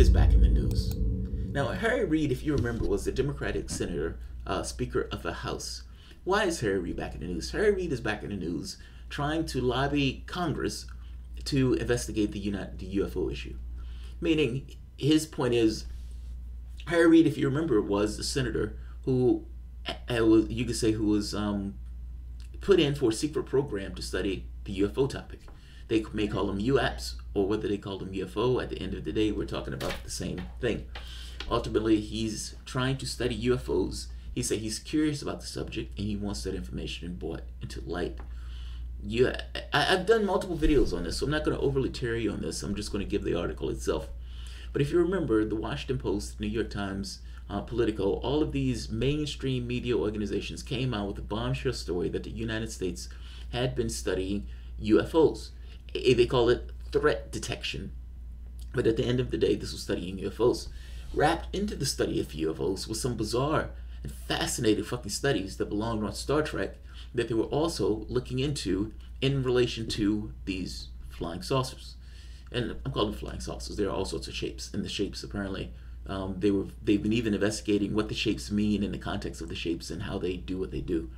is back in the news. Now, Harry Reid, if you remember, was the Democratic senator, Speaker of the House. Why is Harry Reid back in the news? Harry Reid is back in the news trying to lobby Congress to investigate the UFO issue. Meaning, his point is, Harry Reid, if you remember, was the senator who, you could say, who was put in for a secret program to study the UFO topic. They may call them UAPs, or whether they call them UFO, at the end of the day, we're talking about the same thing. Ultimately, he's trying to study UFOs. He said he's curious about the subject, and he wants that information brought into light. Yeah, I've done multiple videos on this, so I'm not going to overly tarry on this. I'm just going to give the article itself. But if you remember, the Washington Post, New York Times, Politico, all of these mainstream media organizations came out with a bombshell story that the United States had been studying UFOs. They call it threat detection. But at the end of the day, this was studying UFOs. Wrapped into the study of UFOs was some bizarre and fascinating fucking studies that belonged on Star Trek that they were also looking into in relation to these flying saucers. And I'm calling them flying saucers. There are all sorts of shapes. And the shapes, apparently, they've been even investigating what the shapes mean in the context of the shapes and how they do what they do.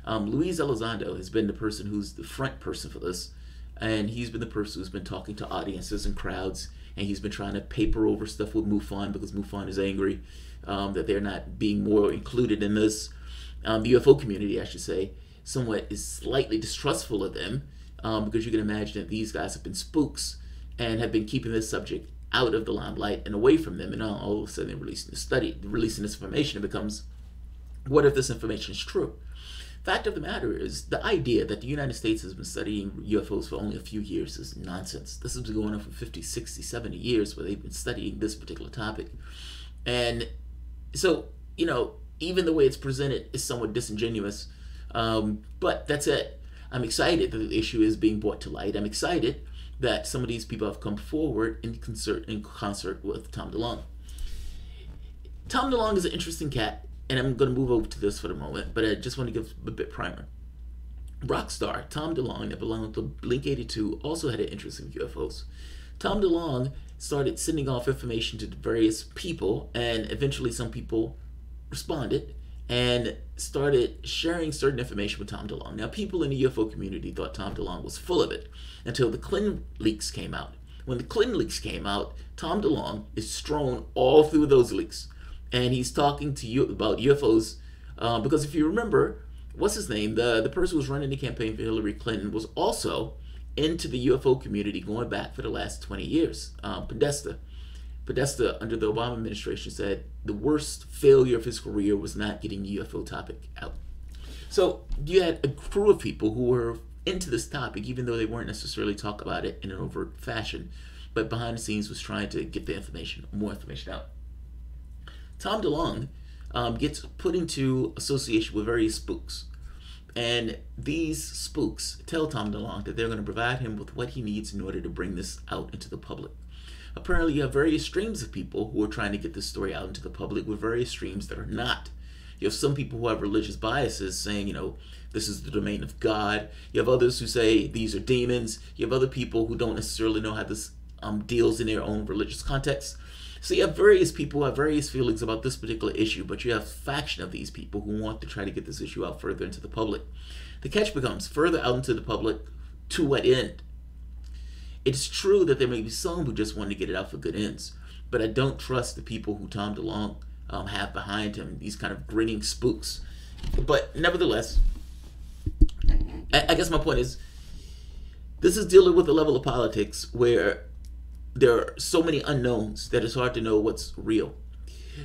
Luis Elizondo has been the person who's the front person for this. And he's been the person who's been talking to audiences and crowds. And he's been trying to paper over stuff with MUFON because MUFON is angry that they're not being more included in this. The UFO community, I should say, somewhat is slightly distrustful of them because you can imagine that these guys have been spooks and have been keeping this subject out of the limelight and away from them. And all of a sudden they're releasing this information. It becomes, what if this information is true? Fact of the matter is, the idea that the United States has been studying UFOs for only a few years is nonsense. This has been going on for 50, 60, 70 years where they've been studying this particular topic. And so, you know, even the way it's presented is somewhat disingenuous. But that's it. I'm excited that the issue is being brought to light. I'm excited that some of these people have come forward in concert with Tom DeLonge. Tom DeLonge is an interesting cat. And I'm going to move over to this for the moment, but I just want to give a bit primer. Rock star Tom DeLonge, that belonged to Blink-182, also had an interest in UFOs. Tom DeLonge started sending off information to various people, and eventually some people responded and started sharing certain information with Tom DeLonge. Now, people in the UFO community thought Tom DeLonge was full of it until the Clinton leaks came out. When the Clinton leaks came out, Tom DeLonge is strewn all through those leaks. And he's talking to you about UFOs because if you remember, what's his name? The person who was running the campaign for Hillary Clinton was also into the UFO community going back for the last 20 years. Podesta, under the Obama administration, said the worst failure of his career was not getting the UFO topic out. So you had a crew of people who were into this topic, even though they weren't necessarily talking about it in an overt fashion, but behind the scenes was trying to get the information, more information out. Tom DeLonge gets put into association with various spooks. And these spooks tell Tom DeLonge that they're going to provide him with what he needs in order to bring this out into the public. Apparently, you have various streams of people who are trying to get this story out into the public with various streams that are not. You have some people who have religious biases saying, you know, this is the domain of God. You have others who say these are demons. You have other people who don't necessarily know how this deals in their own religious context. So you have various people who have various feelings about this particular issue, but you have a faction of these people who want to try to get this issue out further into the public. The catch becomes further out into the public, to what end? It's true that there may be some who just want to get it out for good ends, but I don't trust the people who Tom DeLonge have behind him, these kind of grinning spooks. But nevertheless, I guess my point is, this is dealing with a level of politics where there are so many unknowns that it's hard to know what's real.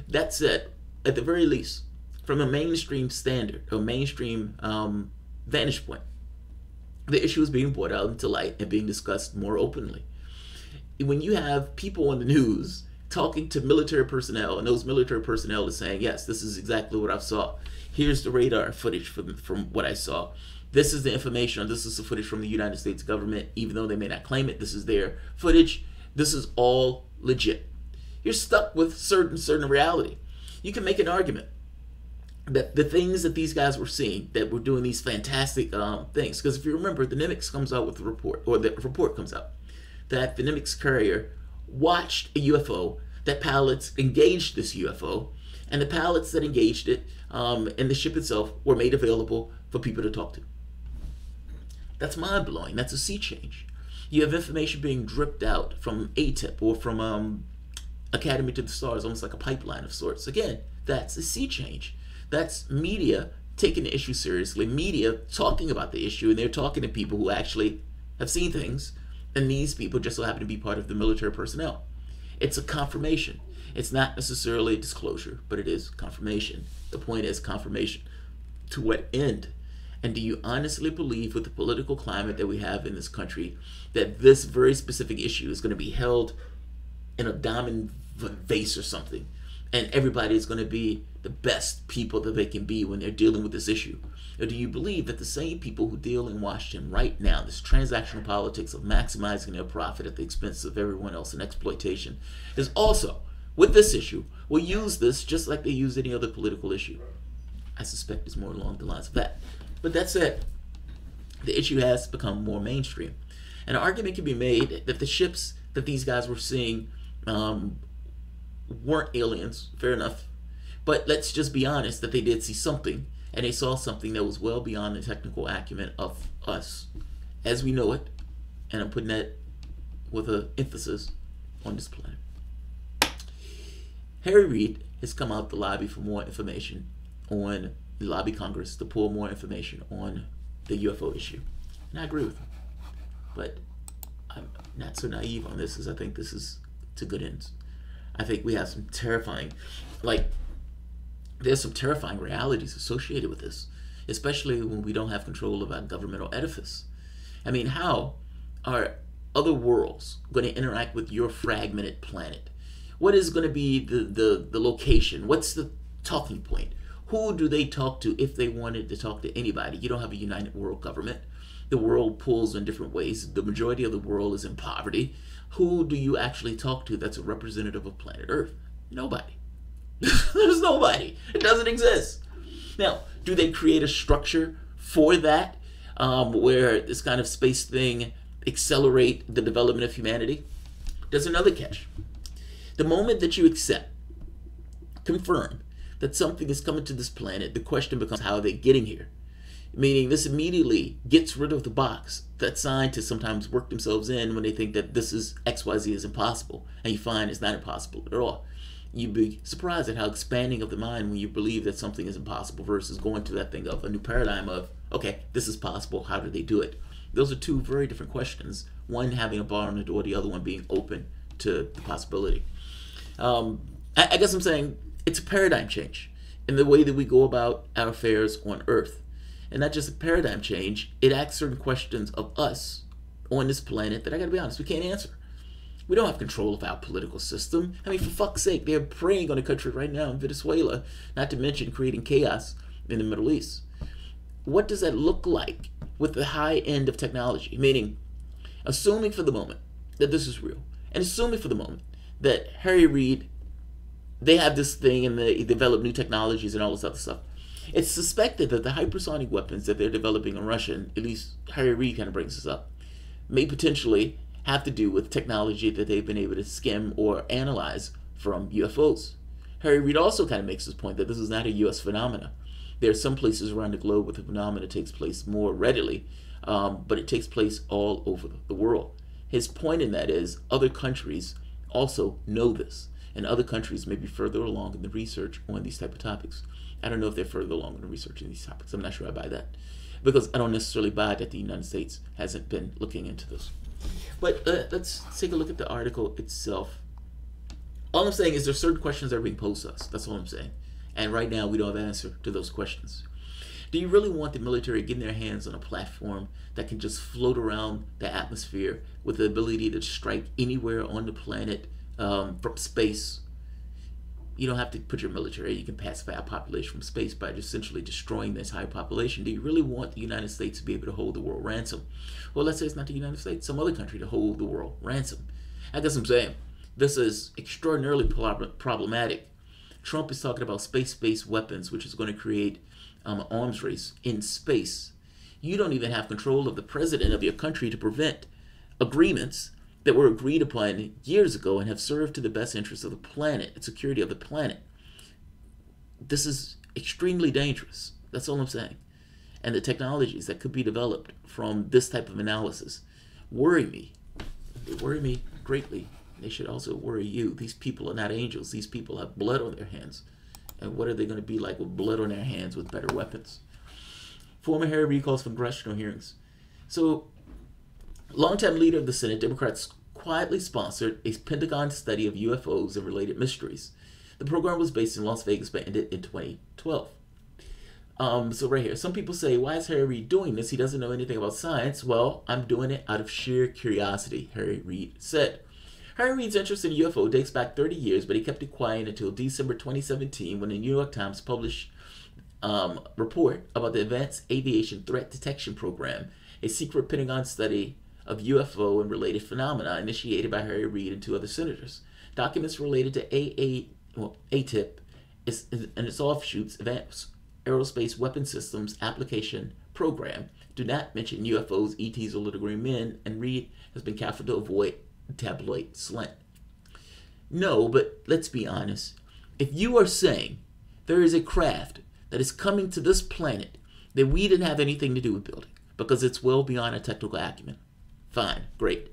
That said, at the very least, from a mainstream standard, or mainstream vantage point, the issue is being brought out into light and being discussed more openly. When you have people on the news talking to military personnel, and those military personnel are saying, yes, this is exactly what I saw. Here's the radar footage from what I saw. This is the information, or this is the footage from the United States government, even though they may not claim it, this is their footage. This is all legit. You're stuck with certain reality. You can make an argument that the things that these guys were seeing, that were doing these fantastic things, because if you remember, the Nimitz comes out with a report, or the report comes out, that the Nimitz carrier watched a UFO that pilots engaged this UFO, and the pilots that engaged it and the ship itself were made available for people to talk to. That's mind-blowing. That's a sea change. You have information being dripped out from ATIP or from Academy to the Stars, almost like a pipeline of sorts. Again, that's a sea change. That's media taking the issue seriously, media talking about the issue, and they're talking to people who actually have seen things, and these people just so happen to be part of the military personnel. It's a confirmation. It's not necessarily a disclosure, but it is confirmation. The point is confirmation. To what end? And do you honestly believe, with the political climate that we have in this country, that this very specific issue is going to be held in a diamond vase or something, and everybody is going to be the best people that they can be when they're dealing with this issue? Or do you believe that the same people who deal in Washington right now, this transactional politics of maximizing their profit at the expense of everyone else and exploitation, is also, with this issue, will use this just like they use any other political issue? I suspect it's more along the lines of that. But that said, the issue has become more mainstream. An argument can be made that the ships that these guys were seeing weren't aliens, fair enough. But let's just be honest that they did see something, and they saw something that was well beyond the technical acumen of us as we know it. And I'm putting that with an emphasis on this planet. Harry Reid has come out the lobby for more information on the lobby Congress to pull more information on the UFO issue. And I agree with him. But I'm not so naive on this, as I think this is to good ends. I think we have some terrifying, there's some terrifying realities associated with this, especially when we don't have control of our governmental edifice. I mean, how are other worlds going to interact with your fragmented planet? What is going to be the location? What's the talking point? Who do they talk to if they wanted to talk to anybody? You don't have a united world government. The world pulls in different ways. The majority of the world is in poverty. Who do you actually talk to that's a representative of planet Earth? Nobody. There's nobody. It doesn't exist. Now, do they create a structure for that where this kind of space thing accelerate the development of humanity? There's another catch. The moment that you accept, confirm that something is coming to this planet, the question becomes, how are they getting here? Meaning this immediately gets rid of the box that scientists sometimes work themselves in when they think that this is XYZ is impossible, and you find it's not impossible at all. You'd be surprised at how expanding of the mind when you believe that something is impossible versus going to that thing of a new paradigm of, okay, this is possible, how do they do it? Those are two very different questions. One having a bar on the door, the other one being open to the possibility. I guess I'm saying it's a paradigm change in the way that we go about our affairs on Earth. And not just a paradigm change, it asks certain questions of us on this planet that I gotta be honest, we can't answer. We don't have control of our political system. I mean, for fuck's sake, they're preying on a country right now in Venezuela, not to mention creating chaos in the Middle East. What does that look like with the high end of technology? Meaning, assuming for the moment that this is real, and assuming for the moment that Harry Reid, they have this thing and they develop new technologies and all this other stuff. It's suspected that the hypersonic weapons that they're developing in Russia, at least Harry Reid kind of brings this up, may potentially have to do with technology that they've been able to skim or analyze from UFOs. Harry Reid also kind of makes this point that this is not a U.S. phenomena. There are some places around the globe where the phenomena takes place more readily, but it takes place all over the world. His point in that is other countries also know this, and other countries may be further along in the research on these type of topics. I don't know if they're further along in the research in these topics. I'm not sure I buy that, because I don't necessarily buy that the United States hasn't been looking into this. But let's take a look at the article itself. All I'm saying is there's certain questions that are being posed to us. That's all I'm saying. And right now, we don't have an answer to those questions. Do you really want the military getting their hands on a platform that can just float around the atmosphere with the ability to strike anywhere on the planet from space? You don't have to put your military. You can pacify a population from space by just essentially destroying the entire population. Do you really want the United States to be able to hold the world ransom? Well, let's say it's not the United States, some other country to hold the world ransom. I guess I'm saying this is extraordinarily problematic. Trump is talking about space-based weapons, which is going to create an arms race in space. You don't even have control of the president of your country to prevent agreements that were agreed upon years ago and have served to the best interest of the planet and security of the planet. This is extremely dangerous. That's all I'm saying. And the technologies that could be developed from this type of analysis worry me. They worry me greatly. They should also worry you. These people are not angels. These people have blood on their hands. And what are they going to be like with blood on their hands with better weapons? Former Harry Reid calls for congressional hearings. So, longtime leader of the Senate, Democrats quietly sponsored a Pentagon study of UFOs and related mysteries. The program was based in Las Vegas but ended in 2012. So right here, some people say, why is Harry Reid doing this? He doesn't know anything about science. Well, I'm doing it out of sheer curiosity, Harry Reid said. Harry Reid's interest in UFO dates back 30 years, but he kept it quiet until December 2017 when the New York Times published a report about the Advanced Aviation Threat Detection Program, a secret Pentagon study of UFO and related phenomena initiated by Harry Reid and 2 other senators. Documents related to ATIP and its offshoots, Advanced Aerospace Weapon Systems Application Program, do not mention UFOs, ETs, or little green men, and Reid has been careful to avoid tabloid slant. No, but let's be honest. If you are saying there is a craft that is coming to this planet that we didn't have anything to do with building because it's well beyond our technical acumen, fine, great.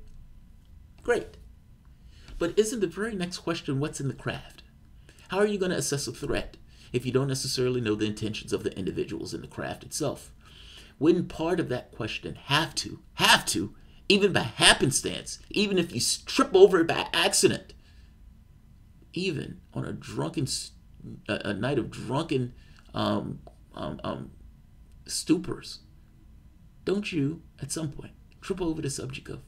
Great. But isn't the very next question what's in the craft? How are you going to assess a threat if you don't necessarily know the intentions of the individuals in the craft itself? Wouldn't part of that question have to, even by happenstance, even if you trip over it by accident, even on a night of drunken stupors, don't you, at some point, trip over the subject of,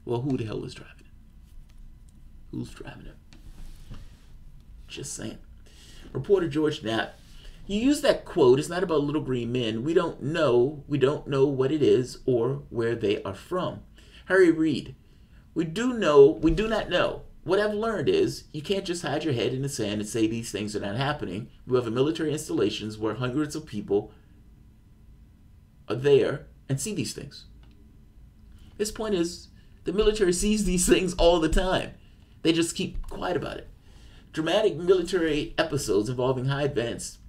well, who the hell is driving it? Who's driving it? Just saying. Reporter George Knapp, you use that quote, it's not about little green men. We don't know what it is or where they are from. Harry Reid, we do not know. What I've learned is you can't just hide your head in the sand and say these things are not happening. You have military installations where hundreds of people are there and see these things. His point is the military sees these things all the time. They just keep quiet about it. Dramatic military episodes involving high advanced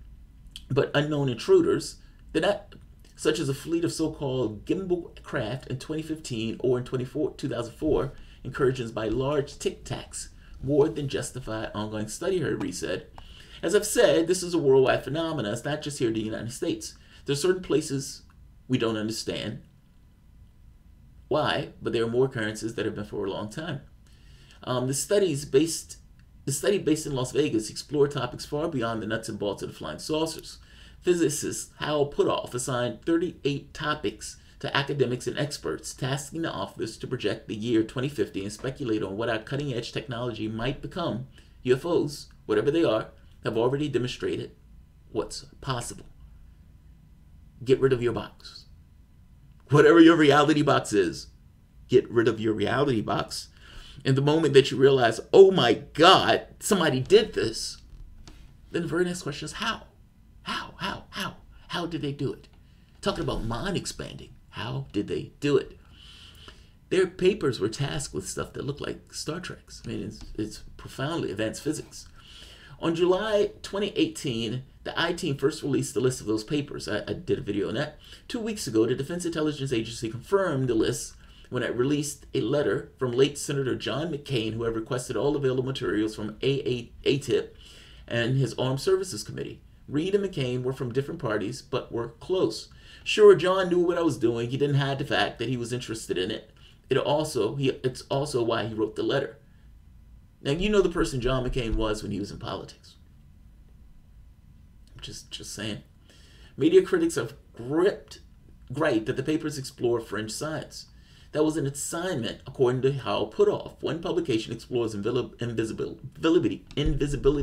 but unknown intruders, they're not, such as a fleet of so-called gimbal craft in 2015 or in 2004, incursions by large tic-tacs, more than justify ongoing study, Harry Reid said. As I've said, this is a worldwide phenomenon. It's not just here in the United States. There are certain places we don't understand why, but there are more occurrences that have been for a long time. The study based in Las Vegas explored topics far beyond the nuts and bolts of the flying saucers. Physicist Hal Puthoff assigned 38 topics to academics and experts, tasking the office to project the year 2050 and speculate on what our cutting-edge technology might become. UFOs, whatever they are, have already demonstrated what's possible. Get rid of your box. Whatever your reality box is, get rid of your reality box. And the moment that you realize, oh my God, somebody did this, then the very next question is how? How did they do it? Talking about mind expanding. How did they do it? Their papers were tasked with stuff that looked like Star Trek's. I mean, it's profoundly advanced physics. On July 2018, the I-Team first released the list of those papers. I did a video on that. 2 weeks ago, the Defense Intelligence Agency confirmed the list when it released a letter from late Senator John McCain, who had requested all available materials from ATIP and his Armed Services Committee. Reid and McCain were from different parties, but were close. Sure, John knew what I was doing. He didn't hide the fact that he was interested in it. It's also why he wrote the letter. Now, you know the person John McCain was when he was in politics. Just saying. Media critics have griped that the papers explore fringe science. That was an assignment, according to Hal Puthoff. One publication explores invisibility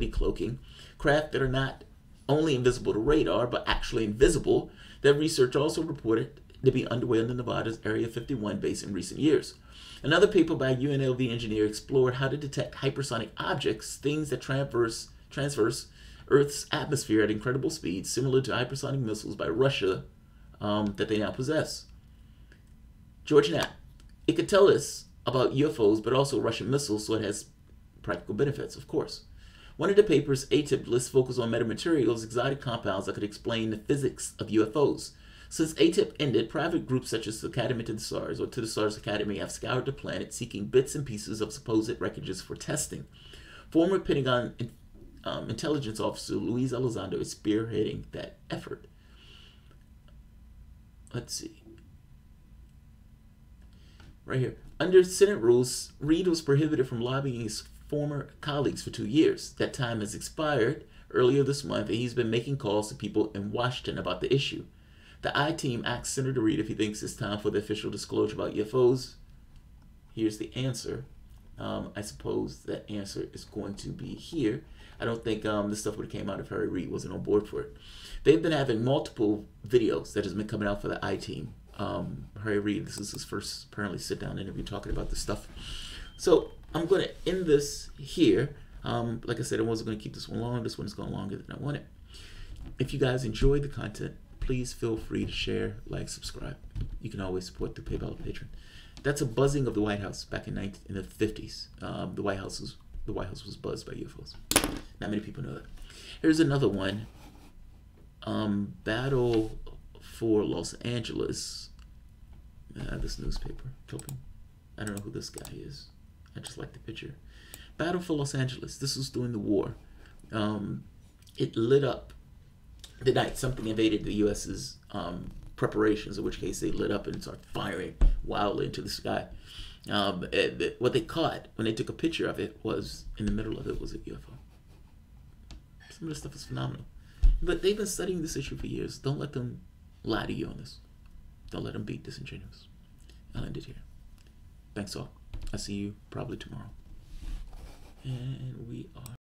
cloaking, craft that are not only invisible to radar, but actually invisible. That research also reported to be underway on the Nevada's Area 51 base in recent years. Another paper by a UNLV engineer explored how to detect hypersonic objects, things that transverse Earth's atmosphere at incredible speeds, similar to hypersonic missiles by Russia that they now possess. George Knapp, it could tell us about UFOs, but also Russian missiles, so it has practical benefits, of course. One of the paper's ATIP lists focus on metamaterials, exotic compounds that could explain the physics of UFOs. Since ATIP ended, private groups such as the Academy to the Stars or To the Stars Academy have scoured the planet seeking bits and pieces of supposed wreckages for testing. Former Pentagon intelligence officer Luis Elizondo is spearheading that effort. Let's see. Right here. Under Senate rules, Reid was prohibited from lobbying his former colleagues for 2 years. That time has expired earlier this month, and he's been making calls to people in Washington about the issue. The I-Team asked Senator Reid if he thinks it's time for the official disclosure about UFOs. Here's the answer. I suppose that answer is going to be here. I don't think this stuff would have came out if Harry Reid wasn't on board for it. They've been having multiple videos that has been coming out for the I-Team. Harry Reid, this is his first apparently sit-down interview talking about this stuff. So I'm going to end this here. Like I said, I wasn't going to keep this one long. This one is going longer than I wanted. If you guys enjoyed the content, please feel free to share, like, subscribe. You can always support through PayPal or Patreon. That's a buzzing of the White House back in the 50s. The White House was buzzed by UFOs. Not many people know that. Here's another one. Battle for Los Angeles. This newspaper. I don't know who this guy is. I just like the picture. Battle for Los Angeles. This was during the war. It lit up the night something invaded the U.S.'s preparations, in which case they lit up and started firing wildly into the sky. What they caught when they took a picture of it was, in the middle of it was a UFO. Some of the stuff is phenomenal. But they've been studying this issue for years. Don't let them lie to you on this. Don't let them be disingenuous. I'll end it here. Thanks all. I'll see you probably tomorrow. And we are...